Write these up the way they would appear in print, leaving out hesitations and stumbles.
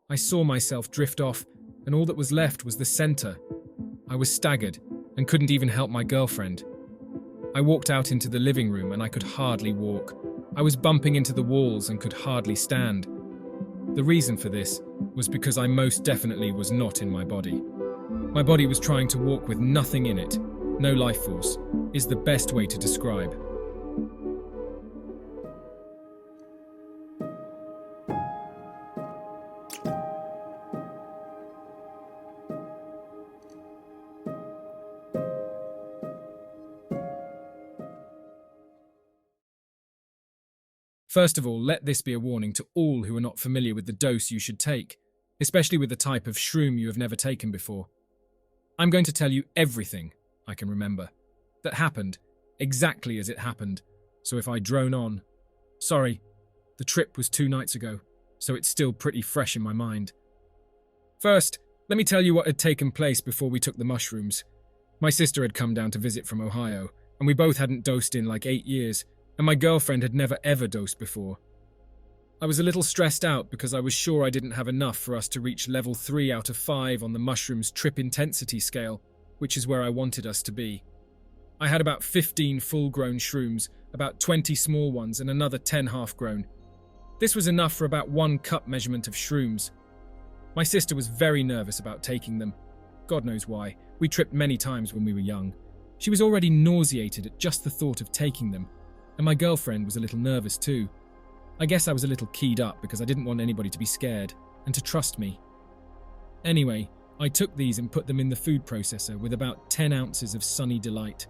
I saw myself drift off, and all that was left was the center. I was staggered and couldn't even help my girlfriend. I walked out into the living room and I could hardly walk. I was bumping into the walls and could hardly stand. The reason for this was because I most definitely was not in my body. My body was trying to walk with nothing in it. No life force is the best way to describe. First of all, let this be a warning to all who are not familiar with the dose you should take, especially with the type of shroom you have never taken before. I'm going to tell you everything I can remember that happened exactly as it happened, so if I drone on, sorry, the trip was 2 nights ago, so it's still pretty fresh in my mind. First, let me tell you what had taken place before we took the mushrooms. My sister had come down to visit from Ohio, and we both hadn't dosed in like 8 years, and my girlfriend had never ever dosed before. I was a little stressed out because I was sure I didn't have enough for us to reach level 3 out of 5 on the mushrooms trip intensity scale, which is where I wanted us to be. I had about 15 full-grown shrooms, about 20 small ones, and another 10 half-grown. This was enough for about 1 cup measurement of shrooms. My sister was very nervous about taking them. God knows why. We tripped many times when we were young. She was already nauseated at just the thought of taking them, and my girlfriend was a little nervous too. I guess I was a little keyed up because I didn't want anybody to be scared and to trust me. Anyway, I took these and put them in the food processor with about 10 ounces of Sunny Delight.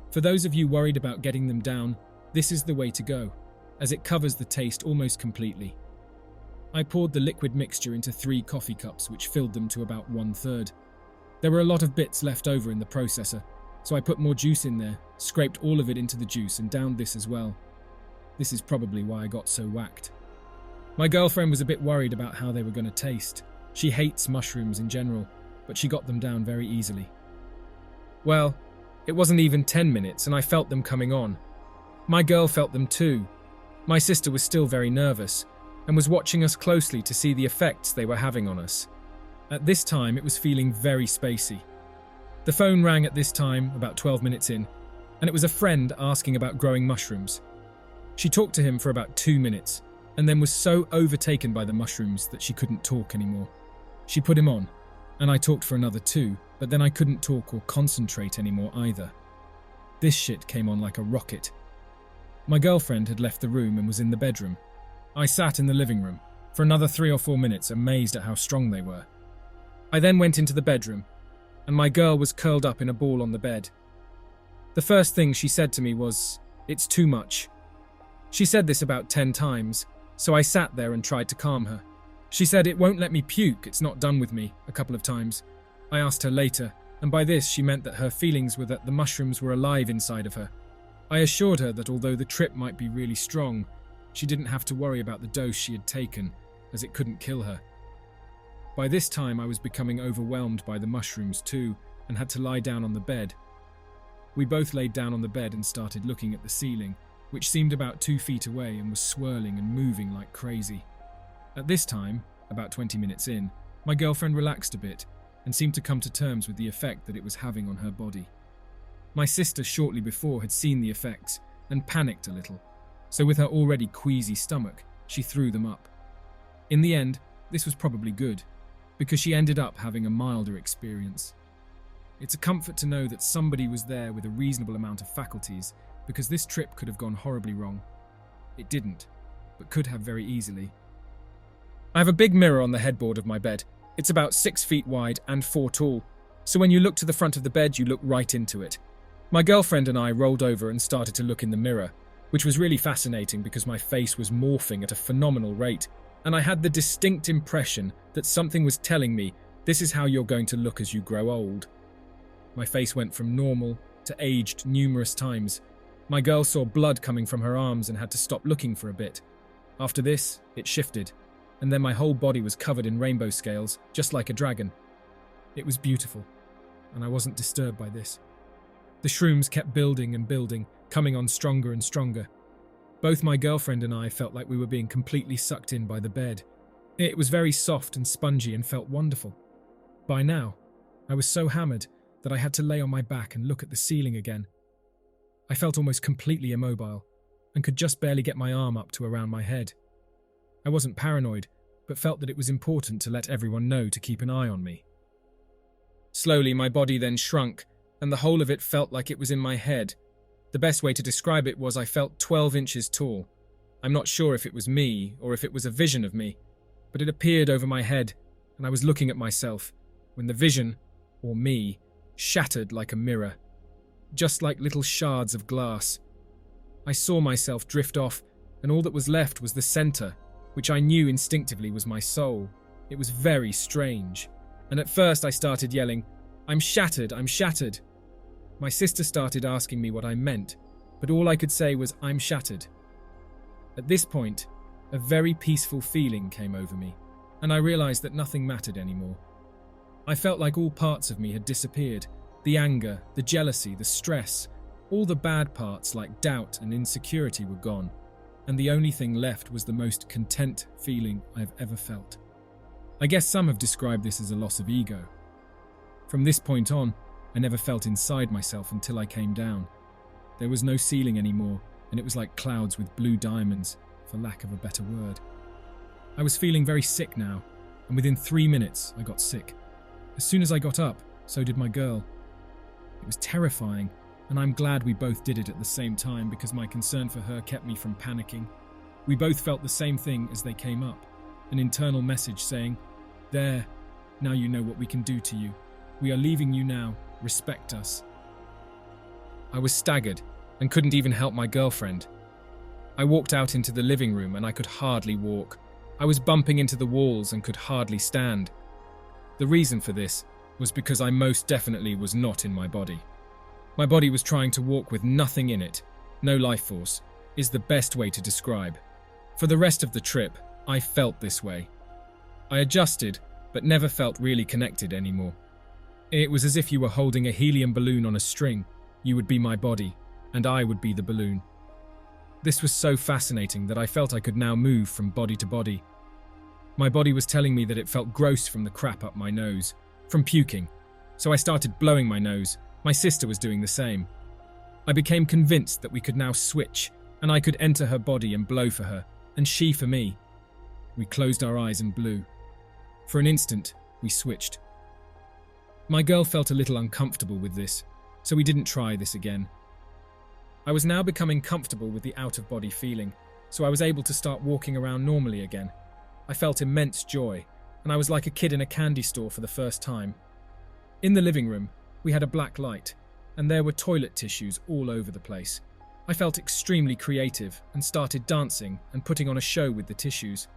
For those of you worried about getting them down, this is the way to go, as it covers the taste almost completely. I poured the liquid mixture into 3 coffee cups, which filled them to about 1/3. There were a lot of bits left over in the processor, so I put more juice in there, scraped all of it into the juice and downed this as well. This is probably why I got so whacked. My girlfriend was a bit worried about how they were going to taste. She hates mushrooms in general, but she got them down very easily. Well, it wasn't even 10 minutes and I felt them coming on. My girl felt them too. My sister was still very nervous and was watching us closely to see the effects they were having on us. At this time, it was feeling very spacey. The phone rang at this time, about 12 minutes in, and it was a friend asking about growing mushrooms. She talked to him for about 2 minutes, and then was so overtaken by the mushrooms that she couldn't talk anymore. She put him on, and I talked for another 2, but then I couldn't talk or concentrate anymore either. This shit came on like a rocket. My girlfriend had left the room and was in the bedroom. I sat in the living room for another 3 or 4 minutes, amazed at how strong they were. I then went into the bedroom, and my girl was curled up in a ball on the bed. The first thing she said to me was, "It's too much." She said this about 10 times, so I sat there and tried to calm her. She said it won't let me puke, it's not done with me, a couple of times. I asked her later, and by this she meant that her feelings were that the mushrooms were alive inside of her. I assured her that although the trip might be really strong, she didn't have to worry about the dose she had taken, as it couldn't kill her. By this time I was becoming overwhelmed by the mushrooms too, and had to lie down on the bed. We both laid down on the bed and started looking at the ceiling, which seemed about 2 feet away and was swirling and moving like crazy. At this time, about 20 minutes in, my girlfriend relaxed a bit and seemed to come to terms with the effect that it was having on her body. My sister shortly before had seen the effects and panicked a little, so with her already queasy stomach, she threw them up. In the end, this was probably good, because she ended up having a milder experience. It's a comfort to know that somebody was there with a reasonable amount of faculties, because this trip could have gone horribly wrong. It didn't, but could have very easily. I have a big mirror on the headboard of my bed. It's about 6 feet wide and 4 tall, so when you look to the front of the bed, you look right into it. My girlfriend and I rolled over and started to look in the mirror, which was really fascinating because my face was morphing at a phenomenal rate, and I had the distinct impression that something was telling me, this is how you're going to look as you grow old. My face went from normal to aged numerous times. My girl saw blood coming from her arms and had to stop looking for a bit. After this, it shifted, and then my whole body was covered in rainbow scales, just like a dragon. It was beautiful, and I wasn't disturbed by this. The shrooms kept building and building, coming on stronger and stronger. Both my girlfriend and I felt like we were being completely sucked in by the bed. It was very soft and spongy and felt wonderful. By now, I was so hammered that I had to lay on my back and look at the ceiling again. I felt almost completely immobile and could just barely get my arm up to around my head. I wasn't paranoid, but felt that it was important to let everyone know to keep an eye on me. Slowly, my body then shrunk, and the whole of it felt like it was in my head. The best way to describe it was I felt 12 inches tall. I'm not sure if it was me or if it was a vision of me, but it appeared over my head, and I was looking at myself when the vision, or me, shattered like a mirror, just like little shards of glass. I saw myself drift off, and all that was left was the center, which I knew instinctively was my soul. It was very strange, and at first I started yelling, "I'm shattered, I'm shattered." My sister started asking me what I meant, but all I could say was, "I'm shattered." At this point, a very peaceful feeling came over me, and I realized that nothing mattered anymore. I felt like all parts of me had disappeared. The anger, the jealousy, the stress, all the bad parts like doubt and insecurity were gone, and the only thing left was the most content feeling I've ever felt. I guess some have described this as a loss of ego. From this point on, I never felt inside myself until I came down. There was no ceiling anymore, and it was like clouds with blue diamonds, for lack of a better word. I was feeling very sick now, and within 3 minutes I got sick. As soon as I got up, so did my girl. It was terrifying, and I'm glad we both did it at the same time because my concern for her kept me from panicking. We both felt the same thing as they came up, an internal message saying, "There, now you know what we can do to you. We are leaving you now, respect us." I was staggered and couldn't even help my girlfriend. I walked out into the living room and I could hardly walk. I was bumping into the walls and could hardly stand. The reason for this was because I most definitely was not in my body. My body was trying to walk with nothing in it. No life force is the best way to describe. For the rest of the trip, I felt this way. I adjusted, but never felt really connected anymore. It was as if you were holding a helium balloon on a string. You would be my body, and I would be the balloon. This was so fascinating that I felt I could now move from body to body. My body was telling me that it felt gross from the crap up my nose, from puking, so I started blowing my nose. My sister was doing the same. I became convinced that we could now switch, and I could enter her body and blow for her, and she for me. We closed our eyes and blew. For an instant, we switched. My girl felt a little uncomfortable with this, so we didn't try this again. I was now becoming comfortable with the out-of-body feeling, so I was able to start walking around normally again. I felt immense joy, and I was like a kid in a candy store for the first time. In the living room, we had a black light, and there were toilet tissues all over the place. I felt extremely creative and started dancing and putting on a show with the tissues.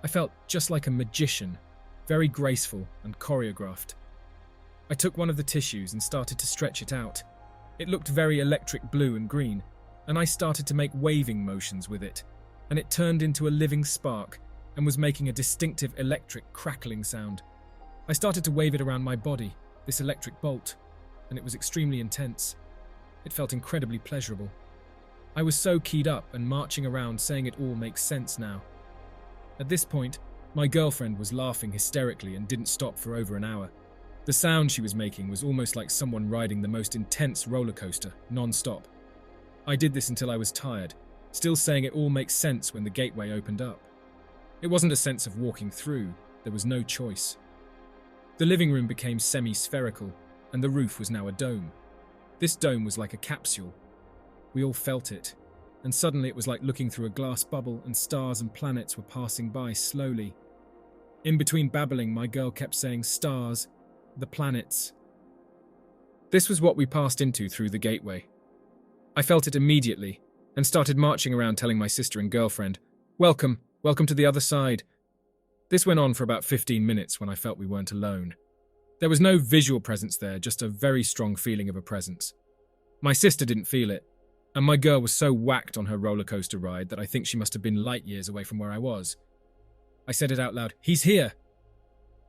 I felt just like a magician, very graceful and choreographed. I took one of the tissues and started to stretch it out. It looked very electric blue and green, and I started to make waving motions with it, and it turned into a living spark and was making a distinctive electric crackling sound. I started to wave it around my body, this electric bolt, and it was extremely intense. It felt incredibly pleasurable. I was so keyed up and marching around saying it all makes sense now. At this point, my girlfriend was laughing hysterically and didn't stop for over an hour. The sound she was making was almost like someone riding the most intense roller coaster, non-stop. I did this until I was tired, still saying it all makes sense when the gateway opened up. It wasn't a sense of walking through, there was no choice. The living room became semi-spherical, and the roof was now a dome. This dome was like a capsule. We all felt it, and suddenly it was like looking through a glass bubble and stars and planets were passing by slowly. In between babbling, my girl kept saying stars, the planets. This was what we passed into through the gateway. I felt it immediately and started marching around telling my sister and girlfriend, welcome to the other side." This went on for about 15 minutes when I felt we weren't alone. There was no visual presence there, just a very strong feeling of a presence. My sister didn't feel it, and my girl was so whacked on her roller coaster ride that I think she must have been light years away from where I was. I said it out loud, "He's here!"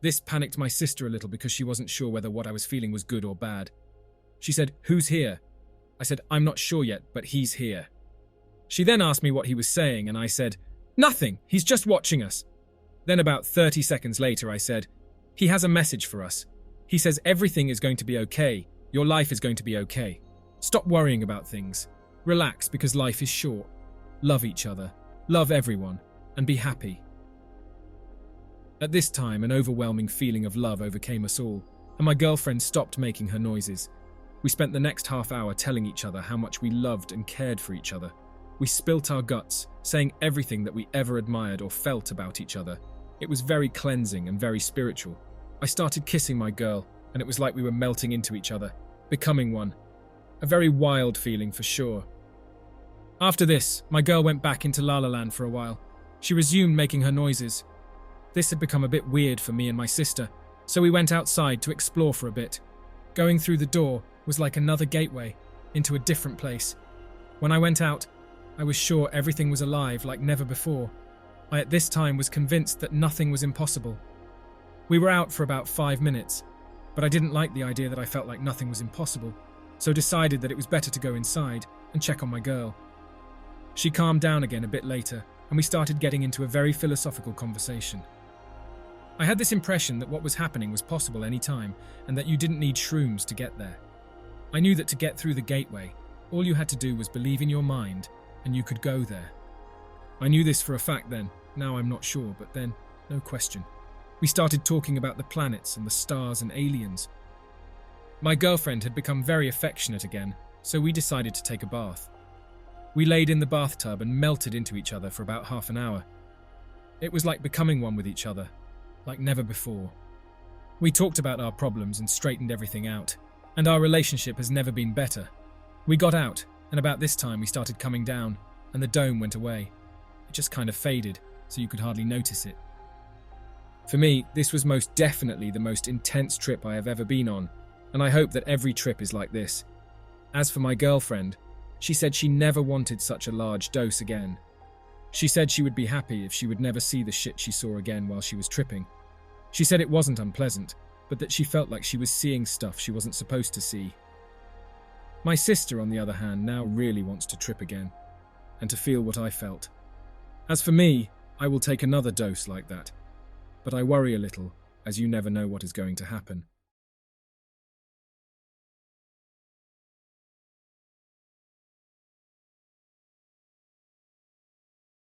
This panicked my sister a little because she wasn't sure whether what I was feeling was good or bad. She said, "Who's here?" I said, "I'm not sure yet, but he's here." She then asked me what he was saying, and I said, "Nothing, he's just watching us." Then about 30 seconds later I said, "He has a message for us. He says everything is going to be okay. Your life is going to be okay. Stop worrying about things. Relax because life is short. Love each other, love everyone, and be happy." At this time, an overwhelming feeling of love overcame us all, and my girlfriend stopped making her noises. We spent the next half hour telling each other how much we loved and cared for each other. We spilt our guts, saying everything that we ever admired or felt about each other. It was very cleansing and very spiritual. I started kissing my girl, and it was like we were melting into each other, becoming one. A very wild feeling for sure. After this, my girl went back into La La Land for a while. She resumed making her noises. This had become a bit weird for me and my sister, so we went outside to explore for a bit. Going through the door was like another gateway into a different place. When I went out, I was sure everything was alive like never before. I at this time was convinced that nothing was impossible. We were out for about 5 minutes, but I didn't like the idea that I felt like nothing was impossible, so decided that it was better to go inside and check on my girl. She calmed down again a bit later, and we started getting into a very philosophical conversation. I had this impression that what was happening was possible any time, and that you didn't need shrooms to get there. I knew that to get through the gateway, all you had to do was believe in your mind, and you could go there. I knew this for a fact then, now I'm not sure, but then, no question. We started talking about the planets and the stars and aliens. My girlfriend had become very affectionate again, so we decided to take a bath. We laid in the bathtub and melted into each other for about half an hour. It was like becoming one with each other, like never before. We talked about our problems and straightened everything out, and our relationship has never been better. We got out, and about this time we started coming down, and the dome went away. It just kind of faded, so you could hardly notice it. For me, this was most definitely the most intense trip I have ever been on, and I hope that every trip is like this. As for my girlfriend, she said she never wanted such a large dose again. She said she would be happy if she would never see the shit she saw again while she was tripping. She said it wasn't unpleasant, but that she felt like she was seeing stuff she wasn't supposed to see. My sister, on the other hand, now really wants to trip again, and to feel what I felt. As for me, I will take another dose like that, but I worry a little, as you never know what is going to happen.